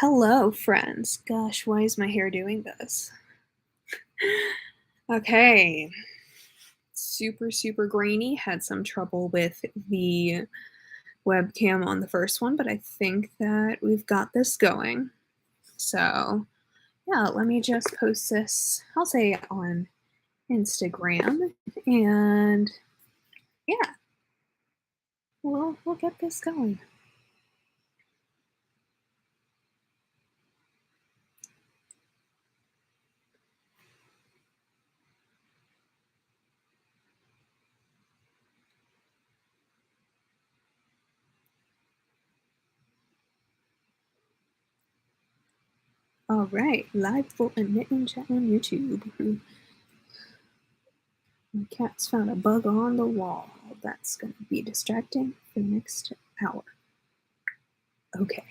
Hello, friends. Gosh, why is my hair doing this? Okay. Super, super grainy. Had some trouble with the webcam on the first one, but I think that we've got this going. So, yeah, let me just post this, I'll say on Instagram, and yeah, we'll get this going. All right, live for a knitting chat on YouTube. My cat's found a bug on the wall. That's going to be distracting for the next hour. Okay.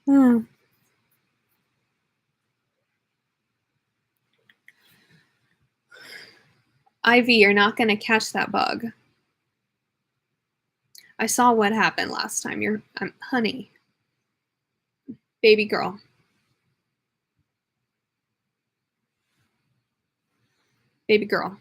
Hmm. Ivy, you're not going to catch that bug. I saw what happened last time. Honey, baby girl. Baby girl.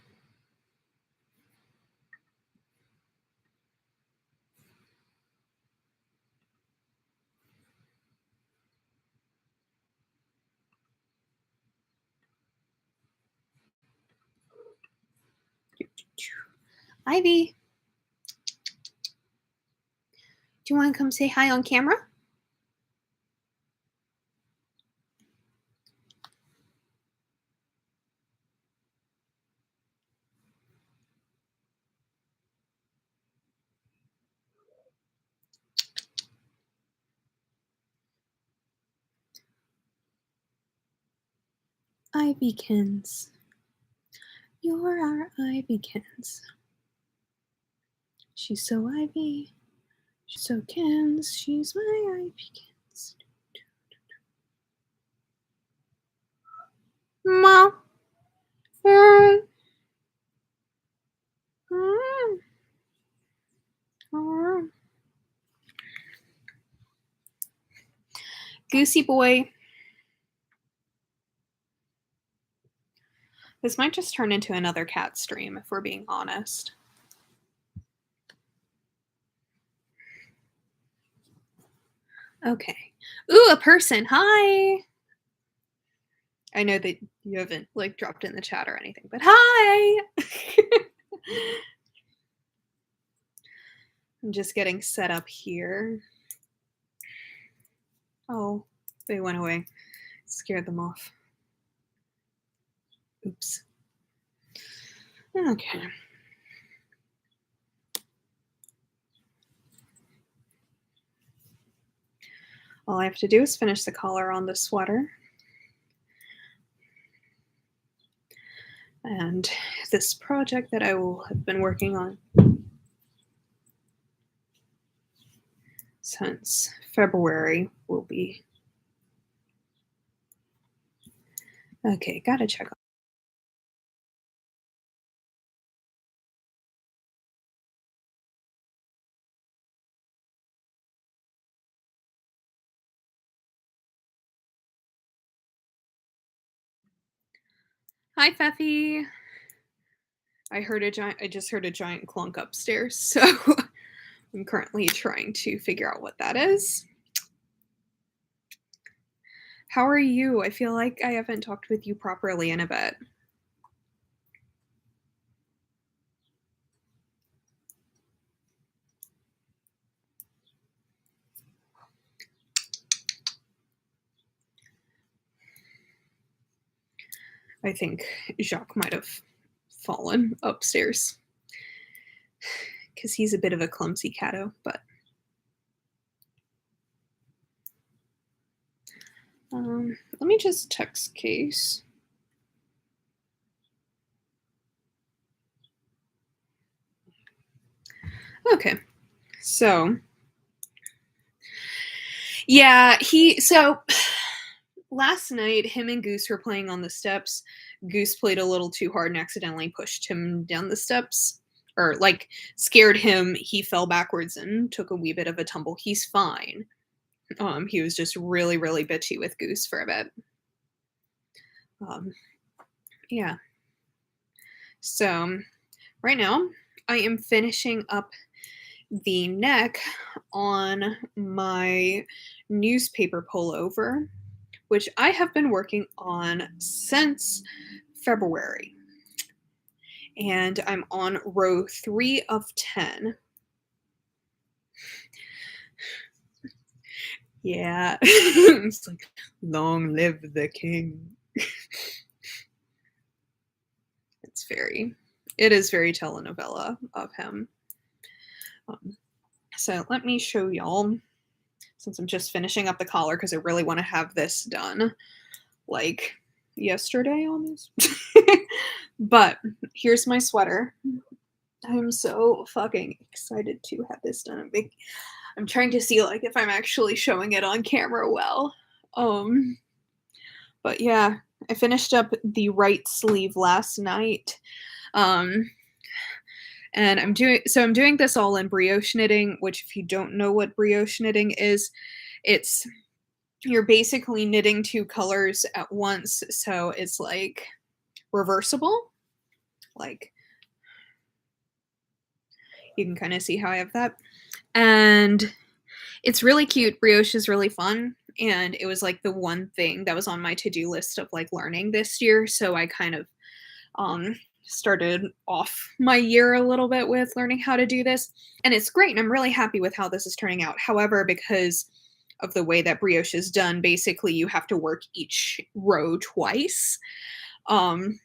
Ivy, do you want to come say hi on camera? Ivykins. You're our Ivykins. She's so Ivy. She's so Kins. She's my Ivykins. Ma. Goosey boy. This might just turn into another cat stream if we're being honest. Okay. Ooh, a person. Hi. I know that you haven't like dropped in the chat or anything, but hi. I'm just getting set up here. Oh, they went away. Scared them off. Oops. Okay. All I have to do is finish the collar on the sweater. And this project that I will have been working on since February will be. Okay, gotta check. Hi, Pfeffy. I just heard a giant clunk upstairs, so I'm currently trying to figure out what that is. How are you? I feel like I haven't talked with you properly in a bit. I think Jacques might have fallen upstairs because he's a bit of a clumsy catto, but let me just text Case. Okay, so yeah, so last night him and Goose were playing on the steps. Goose played a little too hard and accidentally pushed him down the steps, or like scared him. He fell backwards and took a wee bit of a tumble. He's fine. He was just really, really bitchy with Goose for a bit. Um, yeah. So right now, I am finishing up the neck on my newspaper pullover, which I have been working on since February. And I'm on row 3 of 10. Yeah. It's like, long live the king. It is very telenovela of him. So let me show y'all, since I'm just finishing up the collar, because I really want to have this done like yesterday almost. But here's my sweater. I'm so fucking excited to have this done. I'm trying to see like if I'm actually showing it on camera well. But yeah, I finished up the right sleeve last night. And I'm doing this all in brioche knitting, which if you don't know what brioche knitting is, it's you're basically knitting 2 colors at once, so it's like reversible. Like you can kind of see how I have that. And it's really cute. Brioche is really fun. And it was like the one thing that was on my to-do list of like learning this year. So I kind of started off my year a little bit with learning how to do this. And it's great. And I'm really happy with how this is turning out. However, because of the way that brioche is done, basically you have to work each row twice. And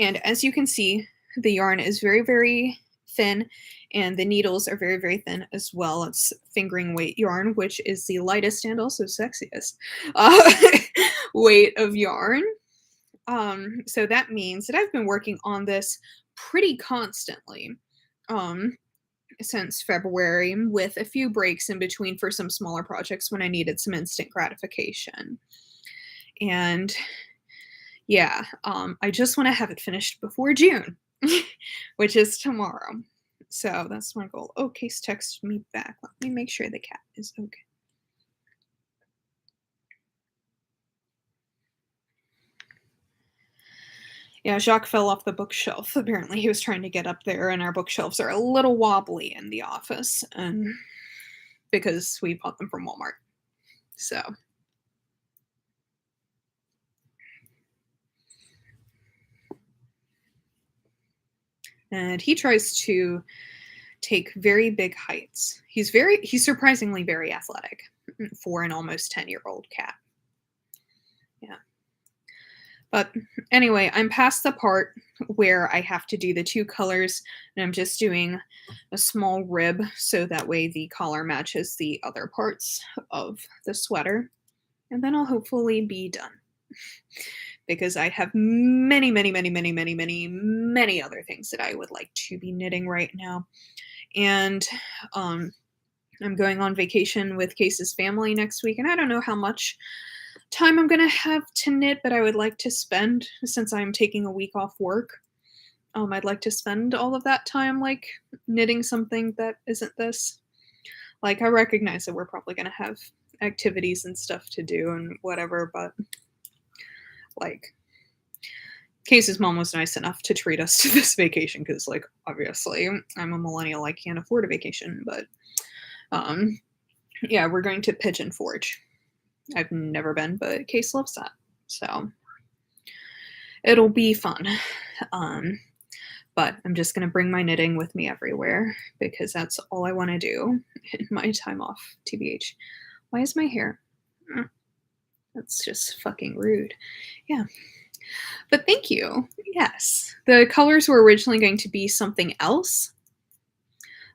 as you can see, the yarn is very, very thin, and the needles are very, very thin as well. It's fingering weight yarn, which is the lightest and also sexiest weight of yarn. So that means that I've been working on this pretty constantly since February, with a few breaks in between for some smaller projects when I needed some instant gratification. And yeah, I just want to have it finished before June, which is tomorrow. So that's my goal. Oh, Case texted me back. Let me make sure the cat is okay. Yeah, Jacques fell off the bookshelf. Apparently, he was trying to get up there, and our bookshelves are a little wobbly in the office, and because we bought them from Walmart. So. And he tries to take very big heights. He's surprisingly very athletic for an almost 10-year-old cat. Yeah. But anyway, I'm past the part where I have to do the 2 colors, and I'm just doing a small rib so that way the collar matches the other parts of the sweater. And then I'll hopefully be done. Because I have many, many, many, many, many, many, many other things that I would like to be knitting right now. And I'm going on vacation with Case's family next week, and I don't know how much time I'm gonna have to knit, but I would like to spend, since I'm taking a week off work, I'd like to spend all of that time like knitting something that isn't this. Like, I recognize that we're probably gonna have activities and stuff to do and whatever, but like Case's mom was nice enough to treat us to this vacation because, like, obviously I'm a millennial, I can't afford a vacation, but yeah, we're going to Pigeon Forge. I've never been, but Case loves that, so it'll be fun. But I'm just gonna bring my knitting with me everywhere because that's all I want to do in my time off. TBH. Why is my hair? That's just fucking rude. Yeah. But thank you. Yes. The colors were originally going to be something else.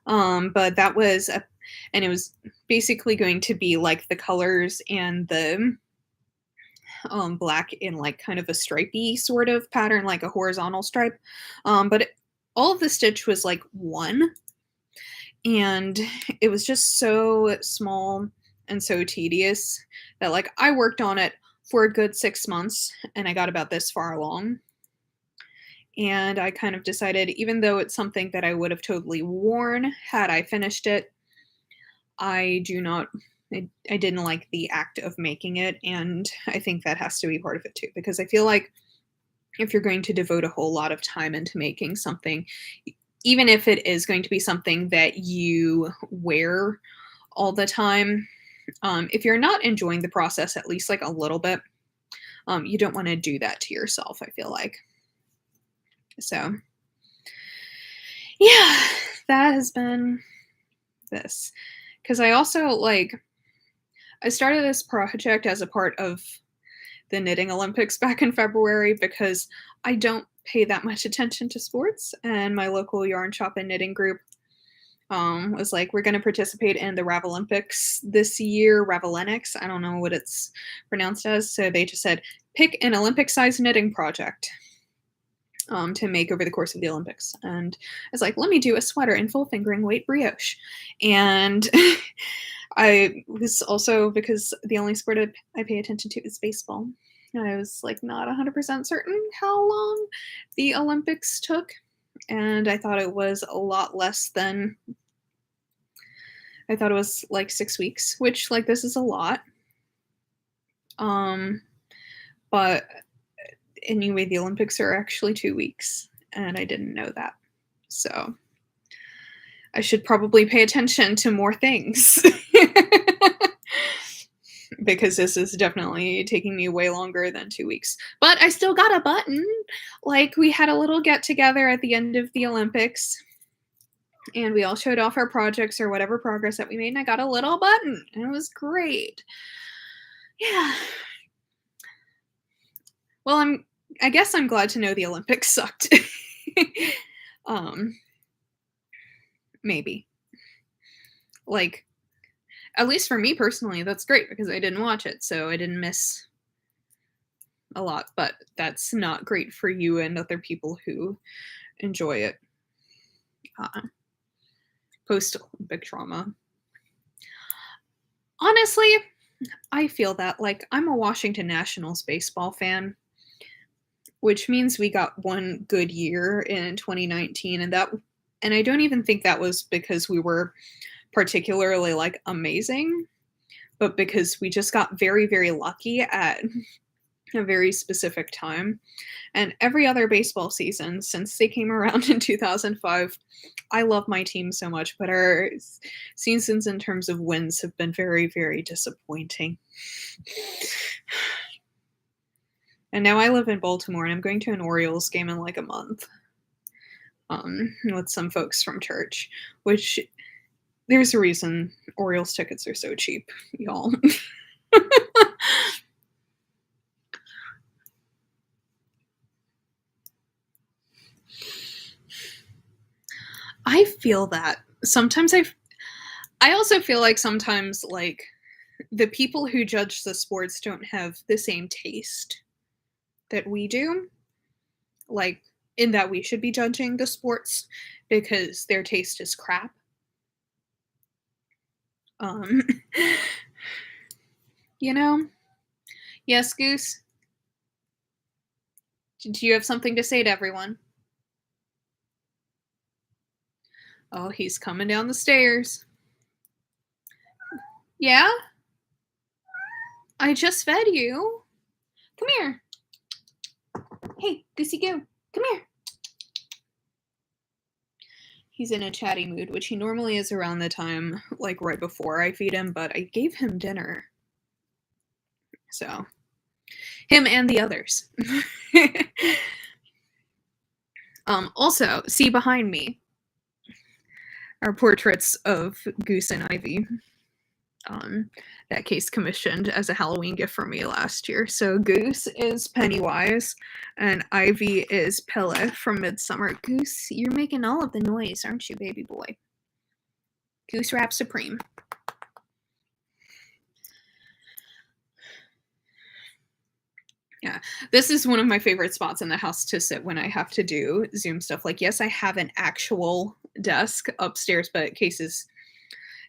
But that was and it was basically going to be like the colors and the black in like kind of a stripey sort of pattern, like a horizontal stripe. But all of the stitch was like one, and it was just so small and so tedious that like I worked on it for a good 6 months, and I got about this far along. And I kind of decided, even though it's something that I would have totally worn had I finished it, I do not I didn't like the act of making it, and I think that has to be part of it too, because I feel like if you're going to devote a whole lot of time into making something, even if it is going to be something that you wear all the time, if you're not enjoying the process at least like a little bit, you don't want to do that to yourself, I feel like. So, yeah, that has been this. Because I also I started this project as a part of the knitting Olympics back in February because I don't pay that much attention to sports, and my local yarn shop and knitting group was like, we're going to participate in the Ravelympics this year. Ravelenics, I don't know what it's pronounced as. So they just said, pick an Olympic-sized knitting project to make over the course of the Olympics. And I was like, let me do a sweater in full fingering weight brioche. And I was also, because the only sport I pay attention to is baseball. I was like not 100% certain how long the Olympics took. And I thought it was a lot less than, I thought it was like 6 weeks, which like this is a lot. But anyway, the Olympics are actually 2 weeks, and I didn't know that. So I should probably pay attention to more things. Because this is definitely taking me way longer than 2 weeks. But I still got a button. Like, we had a little get together at the end of the Olympics, and we all showed off our projects or whatever progress that we made, and I got a little button, and it was great. Yeah. Well, I guess I'm glad to know the Olympics sucked. Maybe. Like, at least for me personally, that's great because I didn't watch it, so I didn't miss a lot, but that's not great for you and other people who enjoy it. Post-Olympic trauma. Honestly, I feel that. Like, I'm a Washington Nationals baseball fan, which means we got one good year in 2019, and I don't even think that was because we were particularly like amazing, but because we just got very, very lucky at a very specific time. And every other baseball season since they came around in 2005, I love my team so much, but our seasons in terms of wins have been very, very disappointing. And now I live in Baltimore, and I'm going to an Orioles game in like a month with some folks from church, which there's a reason Orioles tickets are so cheap, y'all. I feel that sometimes I also feel like sometimes like the people who judge the sports don't have the same taste that we do. Like, in that we should be judging the sports because their taste is crap. You know? Yes, Goose? Do you have something to say to everyone? Oh, he's coming down the stairs. Yeah? I just fed you. Come here. Hey, Goosey Goo, come here. He's in a chatty mood, which he normally is around the time, like right before I feed him, but I gave him dinner. So, him and the others. Also, see behind me are portraits of Goose and Ivy. That Case commissioned as a Halloween gift for me last year. So Goose is Pennywise, and Ivy is Pelle from Midsummer. Goose, you're making all of the noise, aren't you, baby boy? Goose Rap Supreme. Yeah, this is one of my favorite spots in the house to sit when I have to do Zoom stuff. Like, yes, I have an actual desk upstairs, but Case's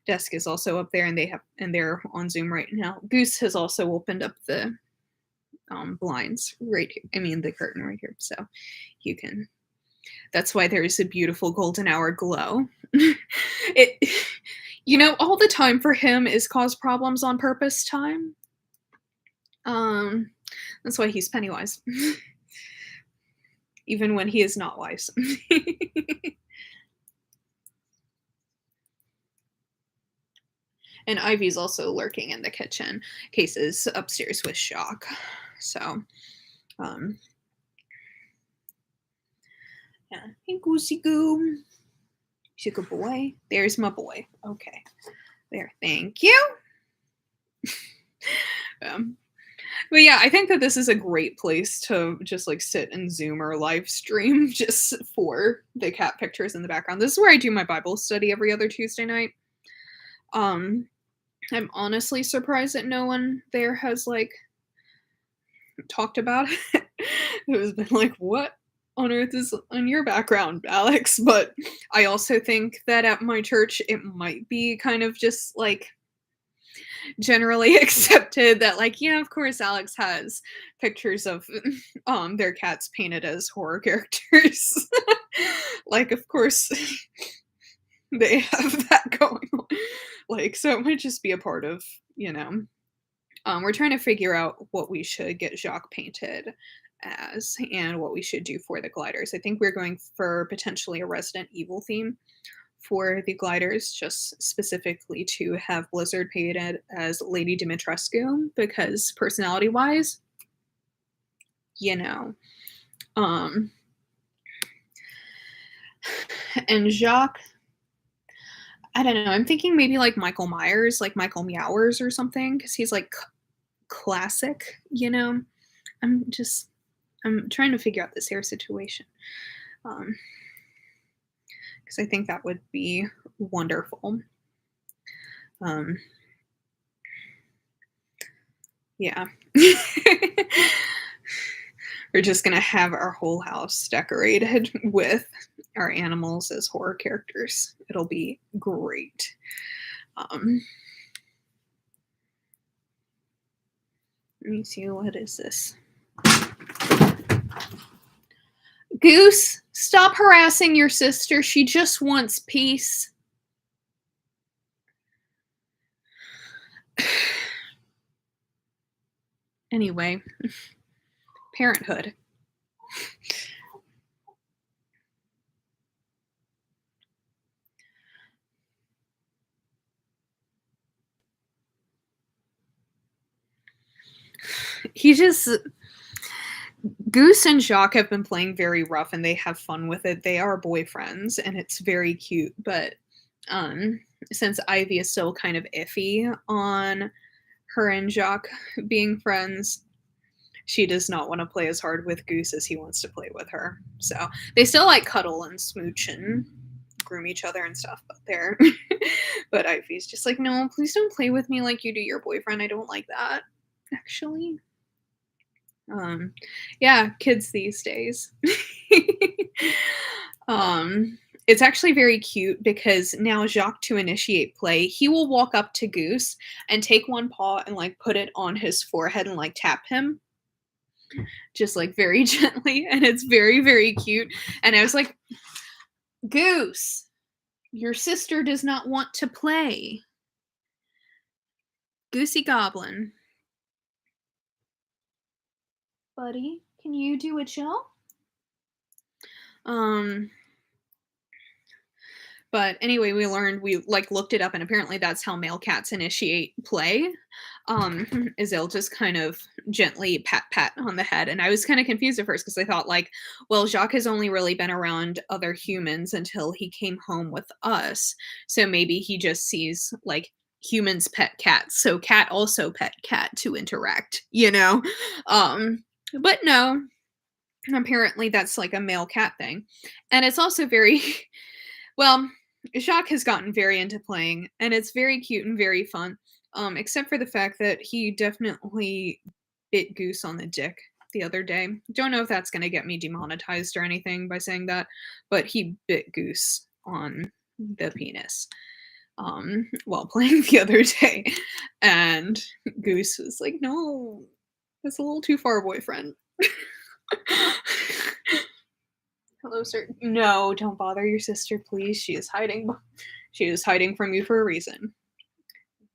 desk is also up there, and they're on Zoom right now. Goose has also opened up the blinds right here. I mean, the curtain right here, so you can. That's why there is a beautiful golden hour glow. You know, all the time for him is cause problems on purpose time. Um, that's why he's Pennywise, even when he is not wise. And Ivy's also lurking in the kitchen. Case is upstairs with Shock. So, um, yeah. Hey, Goosey Goo. He's a good boy. There's my boy. Okay. There. Thank you. But yeah, I think that this is a great place to just like sit and Zoom or live stream just for the cat pictures in the background. This is where I do my Bible study every other Tuesday night. I'm honestly surprised that no one there has like talked about it. It has been like, what on earth is on your background, Alex? But I also think that at my church it might be kind of just like generally accepted that like, yeah, of course Alex has pictures of their cats painted as horror characters. Like, of course they have that going on. Like, so it might just be a part of, we're trying to figure out what we should get Jacques painted as and what we should do for the gliders. I think we're going for potentially a Resident Evil theme for the gliders, just specifically to have Blizzard painted as Lady Dimitrescu, because personality wise, you know. And Jacques, I don't know, I'm thinking maybe like Michael Myers, like Michael Meowers or something, because he's like classic, I'm trying to figure out this hair situation. Because I think that would be wonderful. Yeah. We're just gonna have our whole house decorated with our animals as horror characters. It'll be great. Let me see, what is this? Goose, stop harassing your sister. She just wants peace. Anyway, parenthood. Goose and Jacques have been playing very rough and they have fun with it. They are boyfriends and it's very cute, but since Ivy is still kind of iffy on her and Jacques being friends, she does not want to play as hard with Goose as he wants to play with her. So they still like cuddle and smooch and groom each other and stuff, but Ivy's just like, no, please don't play with me like you do your boyfriend. I don't like that, actually. Yeah, kids these days. It's actually very cute because now Jacques, to initiate play, he will walk up to Goose and take one paw and like put it on his forehead and like tap him just like very gently, and it's very, very cute. And I was like, Goose, your sister does not want to play. Goosey Goblin. Buddy, can you do a chill? But anyway, we like looked it up, and apparently that's how male cats initiate play. Is they'll just kind of gently pat on the head. And I was kind of confused at first because I thought like, well, Jacques has only really been around other humans until he came home with us. So maybe he just sees like humans pet cats. So cat also pet cat to interact, But no, apparently that's like a male cat thing. And it's also very well, Jacques has gotten very into playing, and it's very cute and very fun. Except for the fact that he definitely bit Goose on the dick the other day. Don't know if that's going to get me demonetized or anything by saying that, but he bit Goose on the penis while playing the other day. And Goose was like, no, that's a little too far, boyfriend. Hello, sir. No, don't bother your sister, please. She is hiding. She is hiding from you for a reason.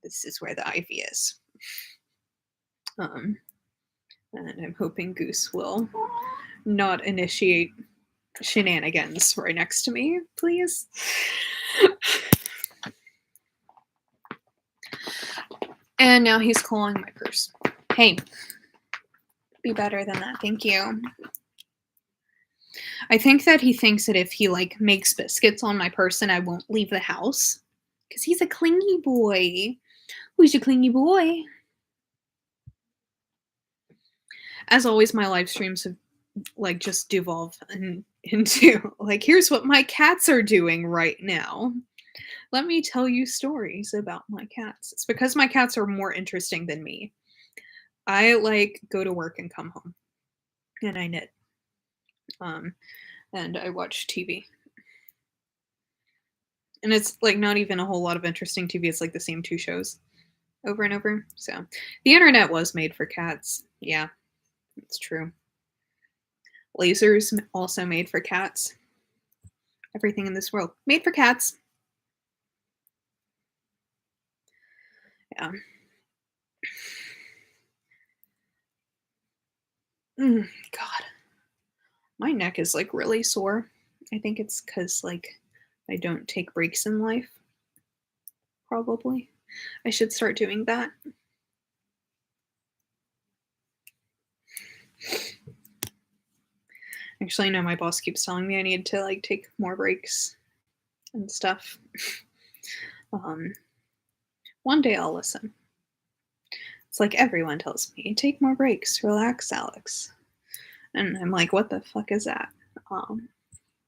This is where the ivy is. And I'm hoping Goose will not initiate shenanigans right next to me, please. And now he's clawing my purse. Hey, be better than that. Thank you. I think that he thinks that if he like makes biscuits on my person, I won't leave the house. Because he's a clingy boy. Who's a clingy boy? As always, my live streams have like just devolved into like, here's what my cats are doing right now. Let me tell you stories about my cats. It's because my cats are more interesting than me. I like go to work and come home, and I knit, and I watch TV. And it's like not even a whole lot of interesting TV. It's like the same two shows over and over. So the internet was made for cats. Yeah, it's true. Lasers also made for cats. Everything in this world made for cats. Yeah. God. My neck is like really sore. I think it's because like I don't take breaks in life. Probably. I should start doing that. Actually, no, my boss keeps telling me I need to like take more breaks and stuff. One day I'll listen. It's like everyone tells me, take more breaks, relax, Alex. And I'm like, what the fuck is that?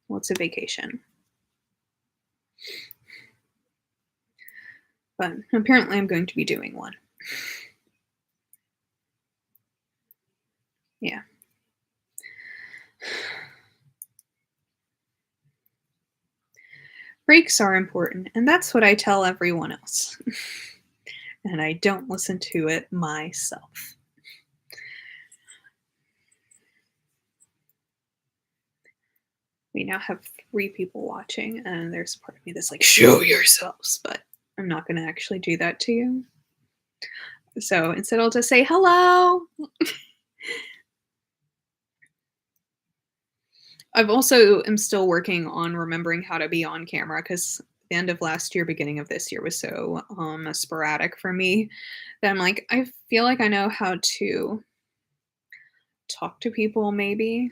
What's a vacation? But apparently I'm going to be doing one. Yeah. Breaks are important, and that's what I tell everyone else. And I don't listen to it myself. We now have 3 people watching, and there's part of me that's like, show yourselves, but I'm not going to actually do that to you. So instead, I'll just say hello. I've also am still working on remembering how to be on camera because the end of last year, beginning of this year was so sporadic for me that I'm like, I feel like I know how to talk to people, maybe.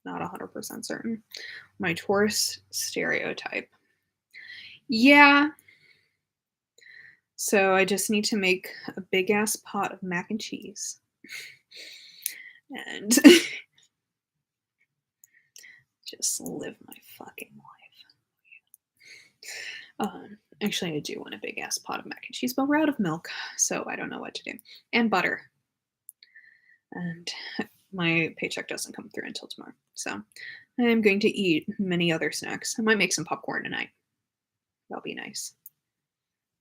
Not 100% certain. My Taurus stereotype. Yeah. So I just need to make a big ass pot of mac and cheese. And just live my fucking life. Actually, I do want a big ass pot of mac and cheese, but we're out of milk, so I don't know what to do. And butter. And my paycheck doesn't come through until tomorrow. So I'm going to eat many other snacks. I might make some popcorn tonight. That'll be nice.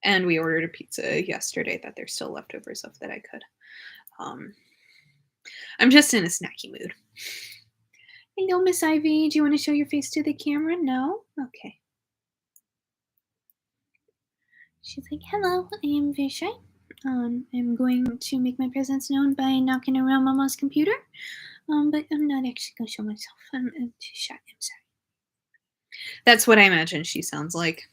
And we ordered a pizza yesterday that there's still leftovers of that I could. I'm just in a snacky mood. Hello, Miss Ivy. Do you want to show your face to the camera? No? Okay. She's like, hello, I am very shy. I'm going to make my presence known by knocking around Mama's computer. But I'm not actually going to show myself. I'm too shy. I'm sorry. That's what I imagine she sounds like.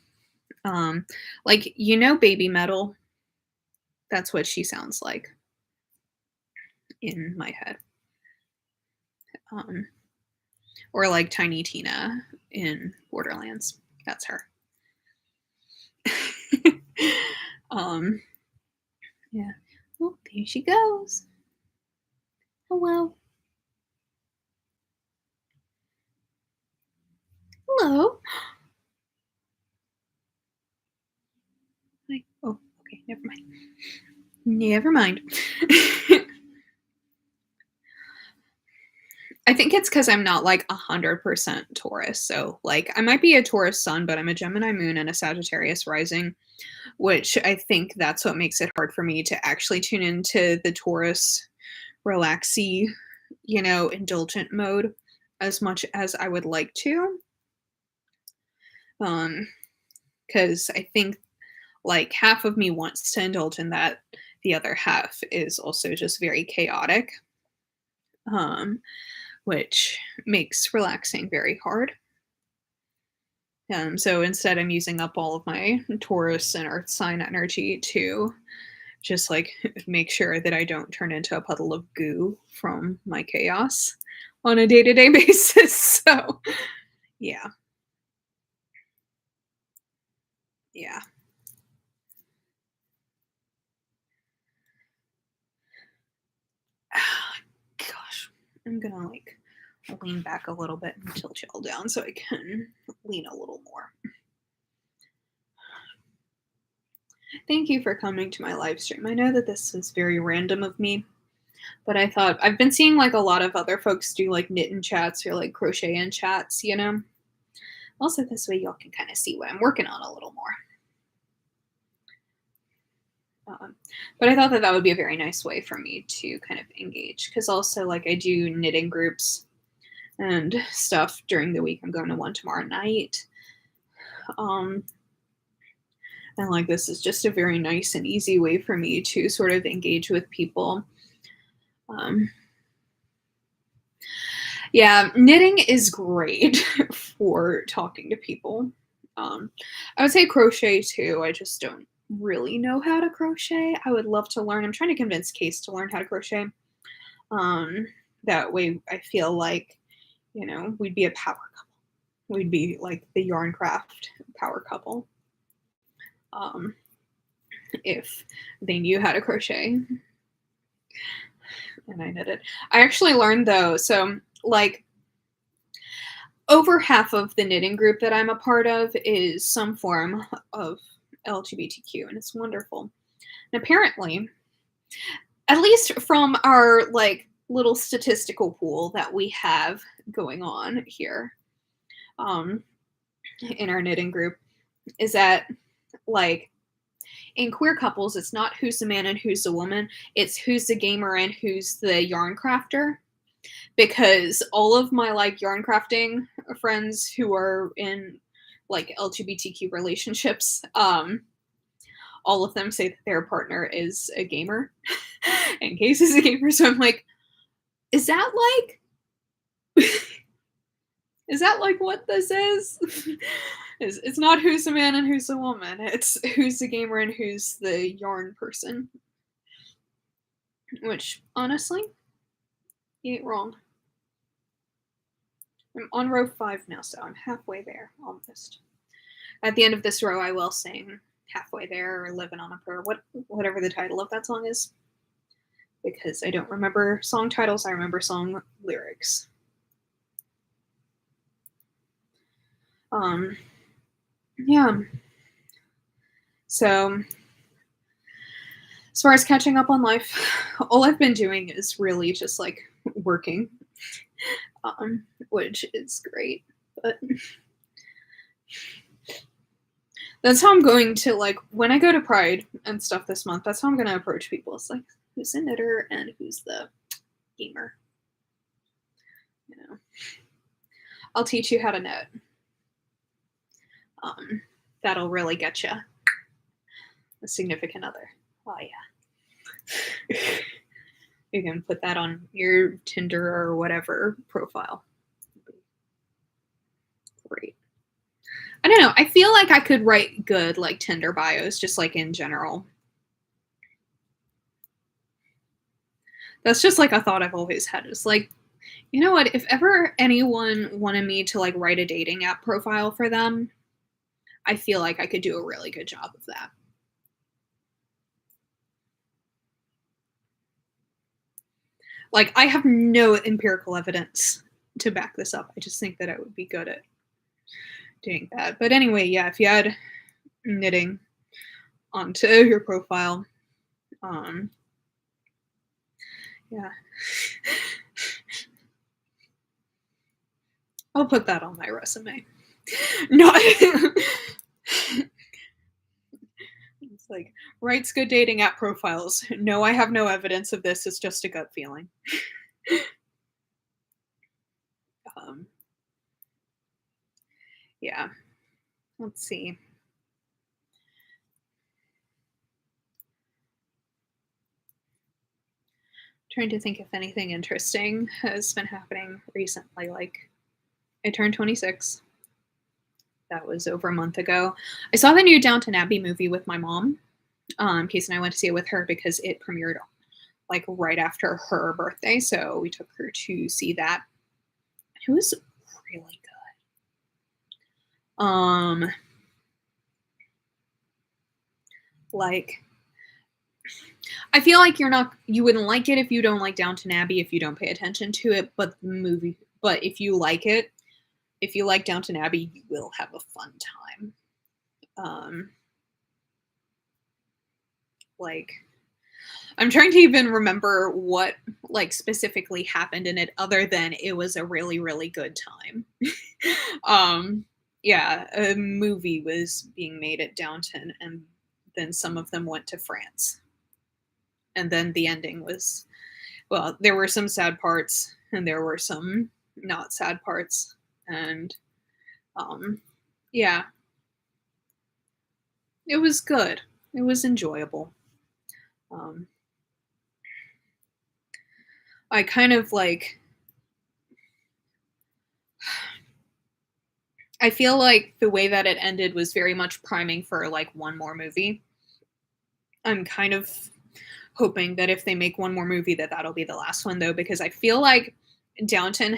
Like, you know, Baby Metal? That's what she sounds like in my head. Or like Tiny Tina in Borderlands. That's her. Yeah. Oh, there she goes. Hello. Hello. Oh, okay, never mind. Never mind. I think it's because I'm not like 100% Taurus. So, like, I might be a Taurus sun, but I'm a Gemini moon and a Sagittarius rising, which I think that's what makes it hard for me to actually tune into the Taurus relaxy, indulgent mode as much as I would like to. because I think like half of me wants to indulge in that. The other half is also just very chaotic, um, which makes relaxing very hard. So instead, I'm using up all of my Taurus and Earth sign energy to just like make sure that I don't turn into a puddle of goo from my chaos on a day to day basis. So, yeah, yeah. Gosh, I'm gonna like lean back a little bit and tilt y'all down so I can lean a little more. Thank you for coming to my live stream. I know that this is very random of me, but I thought I've been seeing like a lot of other folks do like knit and chats or like crochet and chats, you know? Also, this way y'all can kind of see what I'm working on a little more. But I thought that that would be a very nice way for me to kind of engage because also like I do knitting groups and stuff during the week. I'm going to one tomorrow night. And like this is just a very nice and easy way for me to sort of engage with people. Yeah, knitting is great for talking to people. I would say crochet too. I just don't really know how to crochet. I would love to learn. I'm trying to convince Case to learn how to crochet. That way I feel like, you know, we'd be a power couple. We'd be like the yarn craft power couple. If they knew how to crochet and I knitted. I actually learned though, so like over half of the knitting group that I'm a part of is some form of LGBTQ, and it's wonderful. And apparently, at least from our like little statistical pool that we have going on here, in our knitting group, is that like in queer couples, it's not who's the man and who's the woman, it's who's the gamer and who's the yarn crafter. Because all of my like yarn crafting friends who are in like LGBTQ relationships, all of them say that their partner is a gamer and Case is a gamer. So I'm like, is that like is that like what this is? It's not who's the man and who's the woman. It's who's the gamer and who's the yarn person. Which honestly, you ain't wrong. I'm on row 5 now, so I'm halfway there almost. At the end of this row, I will sing "Halfway There" or "Living on a Prayer," whatever the title of that song is, because I don't remember song titles. I remember song lyrics. Yeah. So, as far as catching up on life, all I've been doing is really just like working, which is great. But that's how I'm going to like when I go to Pride and stuff this month. That's how I'm going to approach people. It's like who's the knitter and who's the gamer. You know, I'll teach you how to knit. That'll really get you a significant other. Oh yeah. You can put that on your Tinder or whatever profile. Great. I don't know. I feel like I could write good like Tinder bios, just like in general. That's just like a thought I've always had. It's like, you know what? If ever anyone wanted me to like write a dating app profile for them, I feel like I could do a really good job of that. Like, I have no empirical evidence to back this up. I just think that I would be good at doing that. But anyway, yeah, if you had knitting onto your profile, yeah. I'll put that on my resume. Not it's like writes good dating app profiles. No, I have no evidence of this. It's just a gut feeling. Yeah. Let's see. Trying to think if anything interesting has been happening recently. Like, I turned 26. That was over a month ago. I saw the new Downton Abbey movie with my mom. Case and I went to see it with her because it premiered like right after her birthday. So we took her to see that. It was really good. Like, I feel like you wouldn't like it if you don't like Downton Abbey, if you don't pay attention to it, but the movie, but if you like it, if you like Downton Abbey, you will have a fun time. Like, I'm trying to even remember what like specifically happened in it other than it was a really, really good time. um, yeah, a movie was being made at Downton and then some of them went to France. And then the ending was, well, there were some sad parts and there were some not sad parts. And yeah, it was good. It was enjoyable. Um, I kind of like, I feel like the way that it ended was very much priming for like one more movie. I'm kind of hoping that if they make one more movie that that'll be the last one though, because I feel like Downton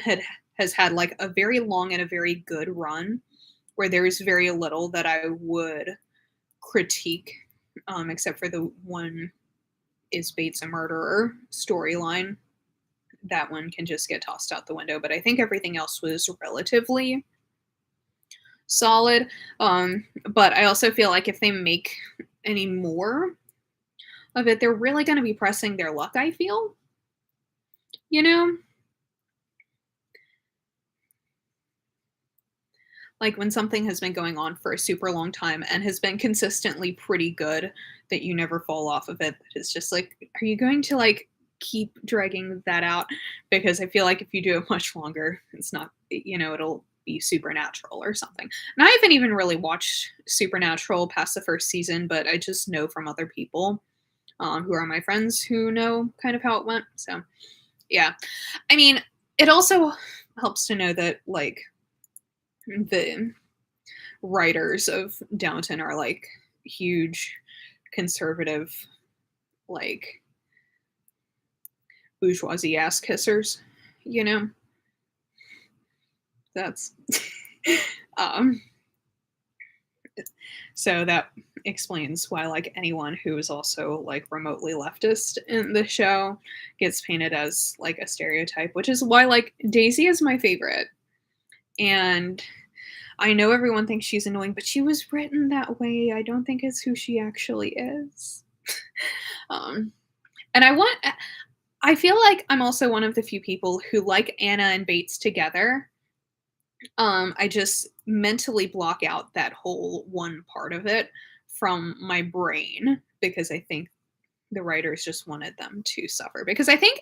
has had like a very long and a very good run where there's very little that I would critique, except for the one is Bates a murderer storyline. That one can just get tossed out the window, but I think everything else was relatively solid. But I also feel like if they make any more of it, they're really going to be pressing their luck, I feel. You know? Like when something has been going on for a super long time and has been consistently pretty good that you never fall off of it. It's just like, are you going to like keep dragging that out? Because I feel like if you do it much longer, it's not, it'll be Supernatural or something. And I haven't even really watched Supernatural past the first season, but I just know from other people who are my friends who know kind of how it went. So, yeah. I mean, it also helps to know that, like, the writers of Downton are like huge conservative, like bourgeoisie ass kissers, you know? That's um so that explains why like anyone who is also like remotely leftist in the show gets painted as like a stereotype, which is why like Daisy is my favorite. And I know everyone thinks she's annoying, but she was written that way. I don't think it's who she actually is. um, and I feel like I'm also one of the few people who like Anna and Bates together. I just mentally block out that whole one part of it from my brain because I think the writers just wanted them to suffer. Because I think,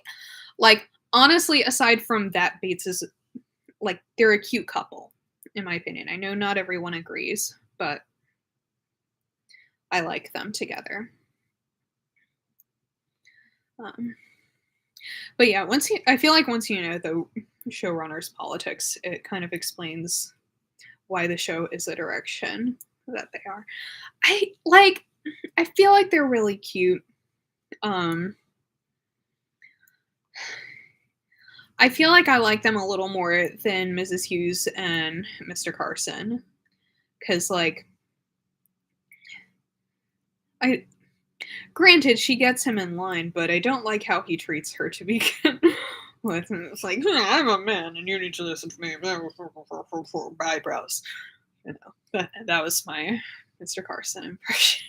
like, honestly, aside from that, Bates is like, they're a cute couple, in my opinion. I know not everyone agrees, but I like them together. Um, but yeah, I feel like once you know the showrunner's politics, it kind of explains why the show is the direction that they are. I like, I feel like they're really cute. Um, I feel like I like them a little more than Mrs. Hughes and Mr. Carson. Because, like, I granted she gets him in line, but I don't like how he treats her to begin with. And it's like, I'm a man and you need to listen to me. Eyebrows. You know, that was my Mr. Carson impression.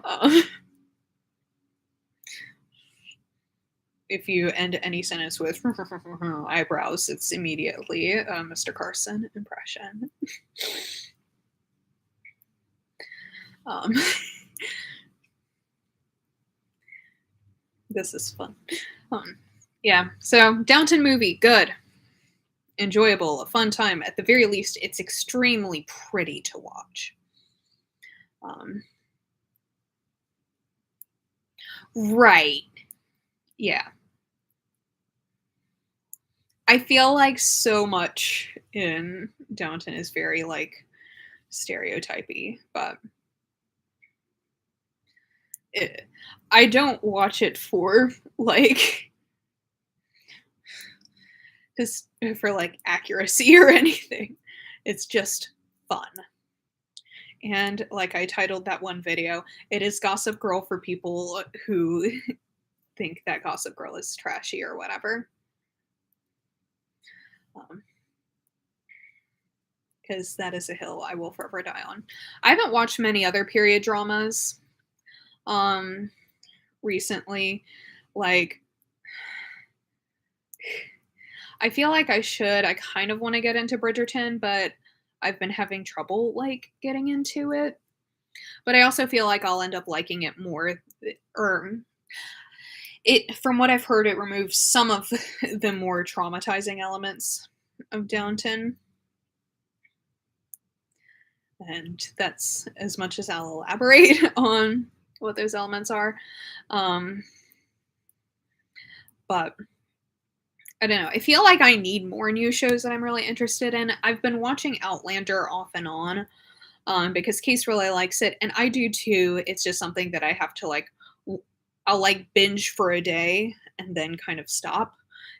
um, if you end any sentence with eyebrows, it's immediately a Mr. Carson impression. um, this is fun. Yeah, so Downton movie, good. Enjoyable, a fun time. At the very least, it's extremely pretty to watch. Right. Yeah. I feel like so much in Downton is very, like, stereotypy, but it I don't watch it for, like, just for, like, accuracy or anything. It's just fun. And like I titled that one video, it is Gossip Girl for people who think that Gossip Girl is trashy or whatever. Um, because that is a hill I will forever die on. I haven't watched many other period dramas um recently. Like I feel like I should. I kind of want to get into Bridgerton, but I've been having trouble like getting into it. But I also feel like I'll end up liking it more or it from what I've heard it removes some of the more traumatizing elements of Downton. And that's as much as I'll elaborate on what those elements are. Um, but I don't know. I feel like I need more new shows that I'm really interested in. I've been watching Outlander off and on because Case really likes it, and I do too. It's just something that I have to like. I'll like binge for a day and then kind of stop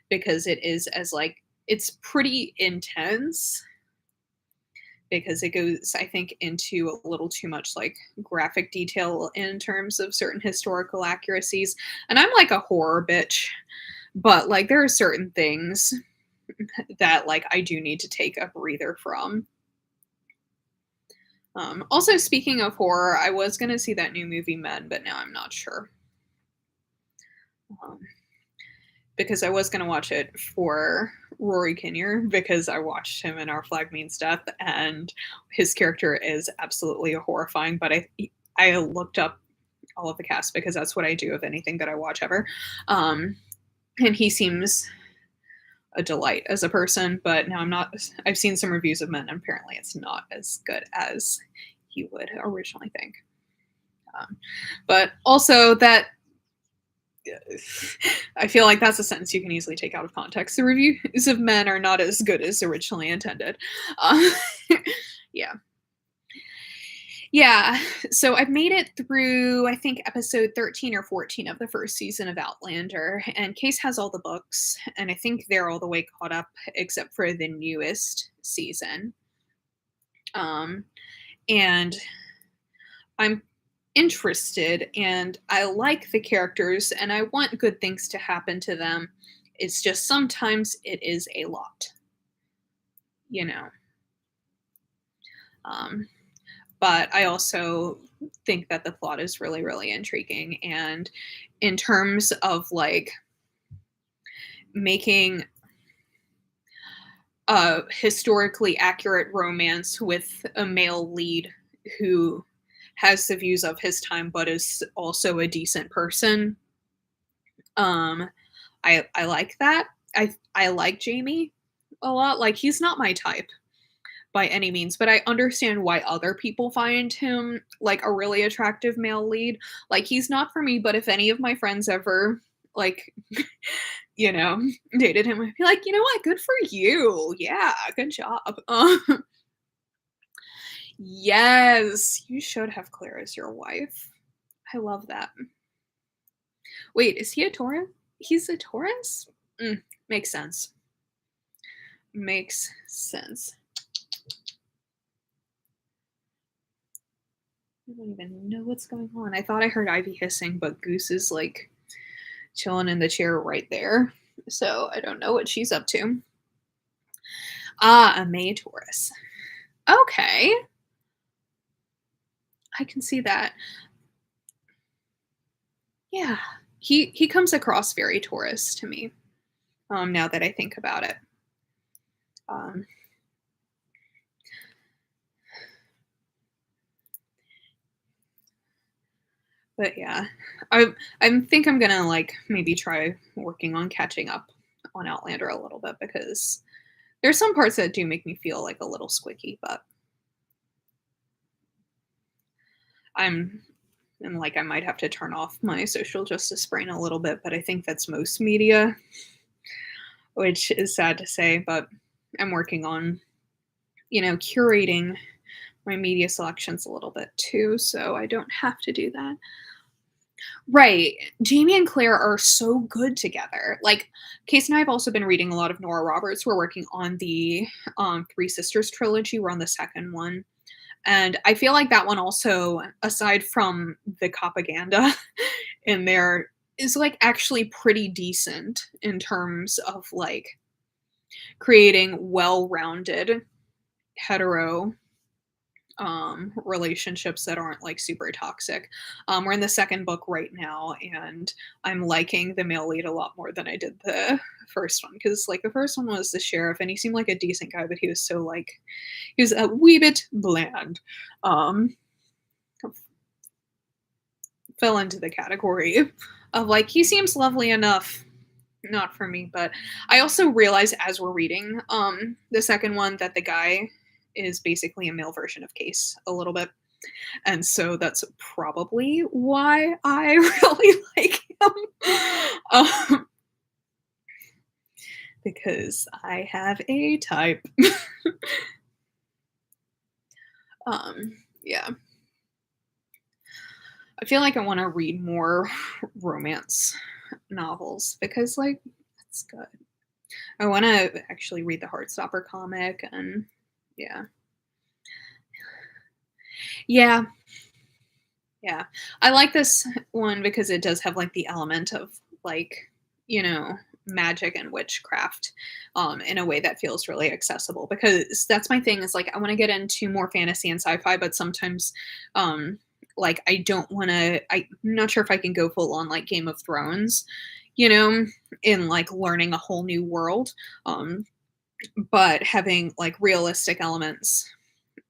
because it is as like it's pretty intense because it goes, I think, into a little too much like graphic detail in terms of certain historical accuracies. And I'm like a horror bitch, but like there are certain things that like I do need to take a breather from. Also, speaking of horror, I was gonna see that new movie Men, but now I'm not sure. Um, because I was gonna watch it for Rory Kinnear because I watched him in Our Flag Means Death, and his character is absolutely horrifying. But I looked up all of the cast because that's what I do of anything that I watch ever, and he seems a delight as a person. But now I'm not. I've seen some reviews of Men, and apparently it's not as good as you would originally think. But also that I feel like that's a sentence you can easily take out of context. The reviews of Men are not as good as originally intended. Uh, yeah. Yeah. So I've made it through, I think, episode 13 or 14 of the first season of Outlander. And Case has all the books. And I think they're all the way caught up except for the newest season. Um, and I'm interested and I like the characters and I want good things to happen to them. It's just sometimes it is a lot, you know. Um, but I also think that the plot is really, really intriguing. And in terms of like making a historically accurate romance with a male lead who has the views of his time but is also a decent person, um I like that. I like Jamie a lot. Like he's not my type by any means, but I understand why other people find him like a really attractive male lead. Like he's not for me, but if any of my friends ever like you know dated him, I'd be like, you know what, good for you. Yeah, good job. Yes, you should have Claire as your wife. I love that. Wait, is he a Taurus? He's a Taurus? Makes sense. Makes sense. I don't even know what's going on. I thought I heard Ivy hissing, but Goose is like chilling in the chair right there. So I don't know what she's up to. Ah, a May Taurus. Okay. I can see that. Yeah. He comes across very Taurus to me. Now that I think about it. Um but yeah. I think I'm gonna like maybe try working on catching up on Outlander a little bit because there's some parts that do make me feel like a little squicky, but I'm And like I might have to turn off my social justice brain a little bit, but I think that's most media, which is sad to say, but I'm working on, curating my media selections a little bit too, so I don't have to do that. Right. Jamie and Claire are so good together. Like, Case and I have also been reading a lot of Nora Roberts. We're working on the Three Sisters trilogy. We're on the second one. And I feel like that one also, aside from the propaganda in there, is like actually pretty decent in terms of like creating well-rounded hetero relationships that aren't like super toxic. We're in the second book right now, and I'm liking the male lead a lot more than I did the first one, because like the first one was the sheriff and he seemed like a decent guy, but he was so like he was a wee bit bland. Um, fell into the category of like he seems lovely enough, not for me. But I also realize as we're reading the second one that the guy is basically a male version of Case a little bit. And so that's probably why I really like him. Because I have a type. Yeah. I feel like I want to read more romance novels because, like, it's good. I want to actually read the Heartstopper comic, and yeah. Yeah, yeah. I like this one because it does have like the element of like, you know, magic and witchcraft in a way that feels really accessible, because that's my thing is like I want to get into more fantasy and sci-fi, but sometimes um like I don't want to I'm not sure if I can go full on like Game of Thrones, you know, in like learning a whole new world. Um but having like realistic elements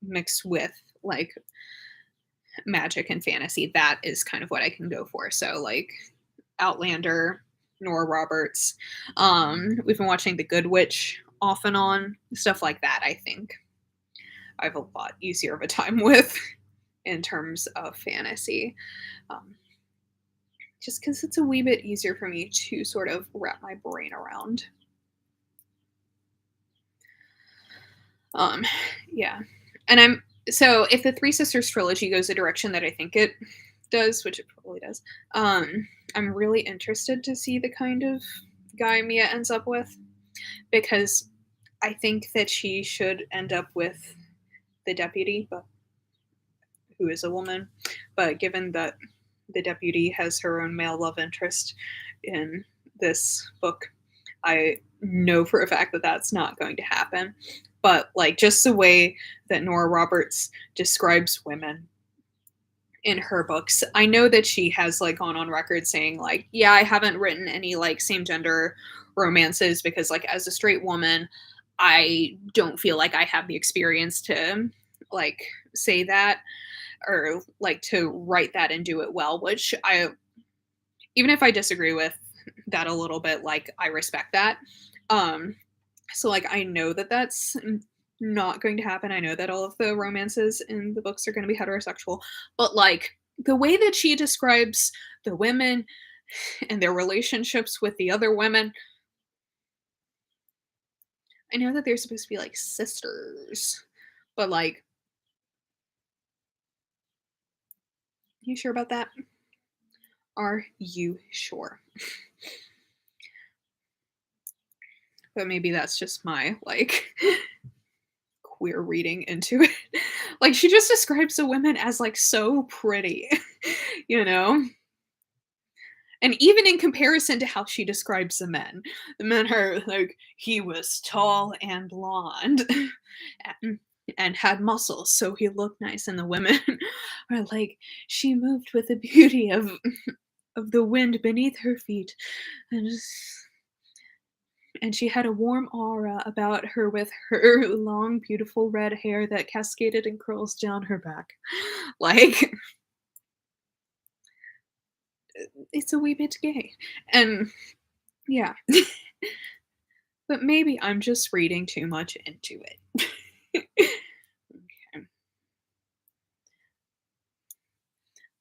mixed with like magic and fantasy, that is kind of what I can go for. So like Outlander, Nora Roberts. We've been watching The Good Witch off and on, stuff like that. I think I have a lot easier of a time with in terms of fantasy, um, just because it's a wee bit easier for me to sort of wrap my brain around. Um, yeah, and I'm so if the Three Sisters trilogy goes the direction that I think it does, which it probably does, I'm really interested to see the kind of guy Mia ends up with, because I think that she should end up with the deputy, but who is a woman. But given that the deputy has her own male love interest in this book, I know for a fact that that's not going to happen. But like just the way that Nora Roberts describes women in her books, I know that she has like gone on record saying like, yeah, I haven't written any like same gender romances because like as a straight woman, I don't feel like I have the experience to like say that, or like to write that and do it well, which I, even if I disagree with that a little bit, like I respect that. Um so like I know that that's not going to happen. I know that all of the romances in the books are going to be heterosexual, but like the way that she describes the women and their relationships with the other women, I know that they're supposed to be like sisters, but like, you sure about that? Are you sure? But maybe that's just my like queer reading into it. Like she just describes the women as like so pretty, you know? And even in comparison to how she describes the men are like, he was tall and blonde and, and had muscles, so he looked nice. And the women are like, she moved with the beauty of the wind beneath her feet. And and she had a warm aura about her with her long, beautiful red hair that cascaded and curls down her back. Like, it's a wee bit gay. And yeah. But maybe I'm just reading too much into it. Okay.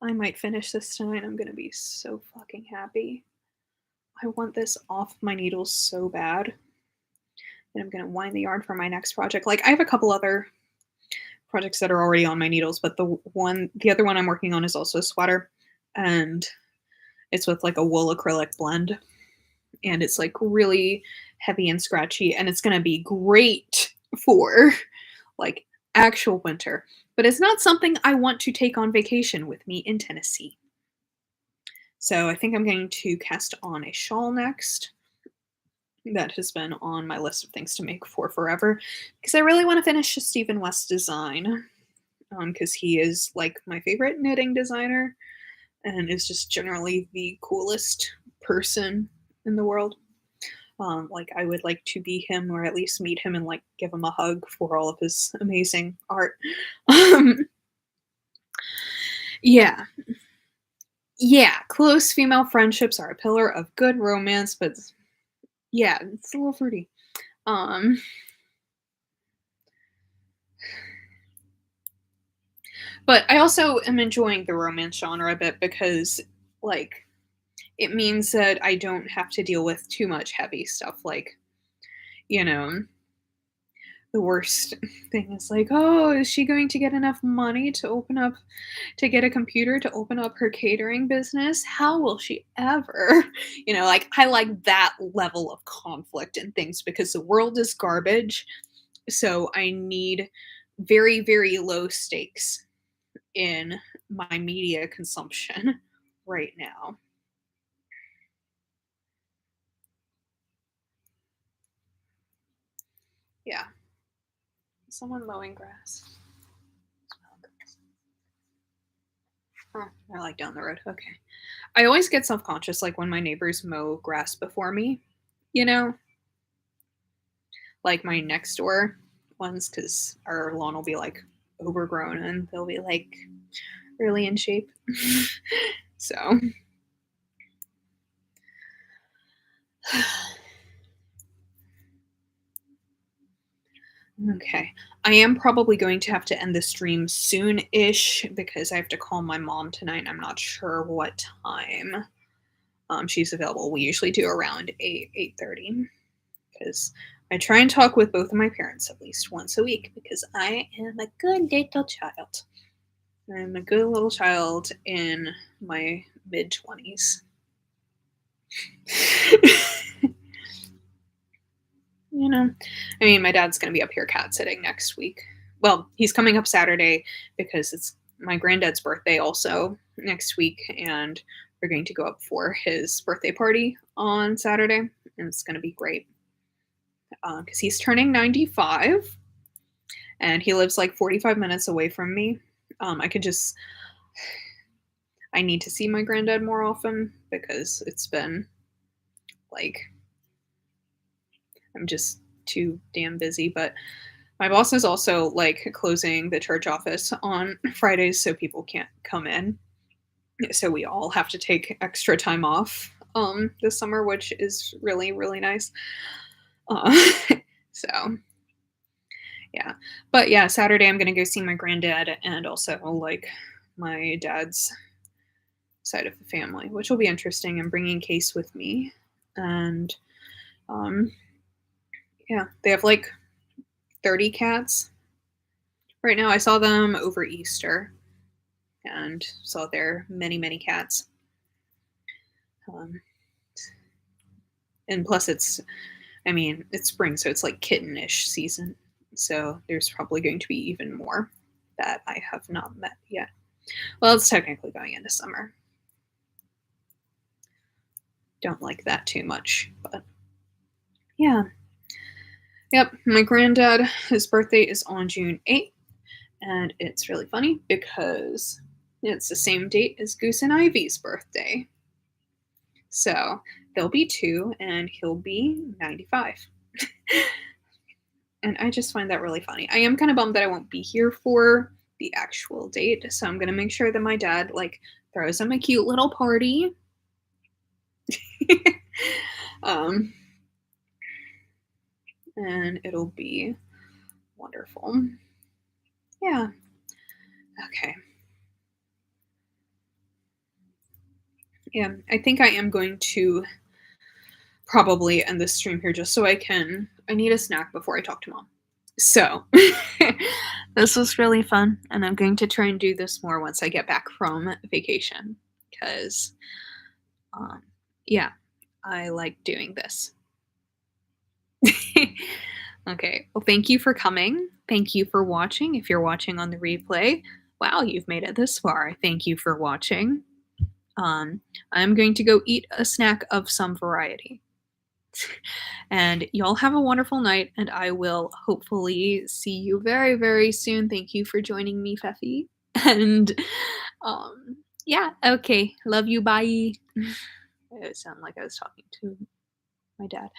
I might finish this tonight. I'm gonna be so fucking happy. I want this off my needles so bad. And I'm gonna wind the yarn for my next project. Like, I have a couple other projects that are already on my needles, but the other one I'm working on is also a sweater, and it's with like a wool acrylic blend, and it's like really heavy and scratchy, and it's gonna be great for like actual winter. But it's not something I want to take on vacation with me in Tennessee. So I think I'm going to cast on a shawl next. That has been on my list of things to make for forever because I really want to finish a Stephen West design because he is like my favorite knitting designer and is just generally the coolest person in the world. Like I would like to be him or at least meet him and like give him a hug for all of his amazing art. Um, yeah, yeah. Close female friendships are a pillar of good romance, but yeah, it's a little fruity. Um, but I also am enjoying the romance genre a bit because like it means that I don't have to deal with too much heavy stuff like, you know, the worst thing is like, oh, is she going to get enough money to get a computer to open up her catering business? How will she ever? Like I like that level of conflict and things because the world is garbage. So I need very, very low stakes in my media consumption right now. Yeah. Someone mowing grass. Oh, they're like down the road. Okay. I always get self conscious like when my neighbors mow grass before me, you know, like my next door ones, because our lawn will be like overgrown and they'll be like really in shape. So, okay. I am probably going to have to end the stream soon ish because I have to call my mom tonight. I'm not sure what time she's available. We usually do around 8:30 because I try and talk with both of my parents at least once a week because I am a good little child. I'm a good little child in my mid 20s. I mean, my dad's going to be up here cat sitting next week. Well, he's coming up Saturday because it's my granddad's birthday also next week, and we're going to go up for his birthday party on Saturday, and it's going to be great because he's turning 95 and he lives like 45 minutes away from me. I could just, I need to see my granddad more often because it's been like, I'm just too damn busy. But my boss is also like closing the church office on Fridays so people can't come in. So we all have to take extra time off this summer, which is really, really nice. Uh, so yeah. But yeah, Saturday I'm gonna go see my granddad and also like my dad's side of the family, which will be interesting. I'm bringing Case with me, and um, yeah, they have like 30 cats right now. I saw them over Easter and saw their many, many cats. Um, and plus, I mean, it's spring, so it's like kittenish season. So there's probably going to be even more that I have not met yet. Well, it's technically going into summer. Don't like that too much, but yeah. Yep, my granddad, his birthday is on June 8th, and it's really funny because it's the same date as Goose and Ivy's birthday. So they'll be two, and he'll be 95. And I just find that really funny. I am kind of bummed that I won't be here for the actual date, so I'm gonna make sure that my dad like throws him a cute little party. um, and it'll be wonderful. Yeah. Okay. Yeah, I think I am going to probably end this stream here just so I need a snack before I talk to mom. So, this was really fun, and I'm going to try and do this more once I get back from vacation, 'cause, um, yeah, I like doing this. Okay, well, thank you for coming. Thank you for watching. If you're watching on the replay, wow, you've made it this far. Thank you for watching. Um, I'm going to go eat a snack of some variety. And y'all have a wonderful night, and I will hopefully see you very, very soon. Thank you for joining me, Feffy. And yeah, okay. Love you. Bye. It sounded like I was talking to my dad.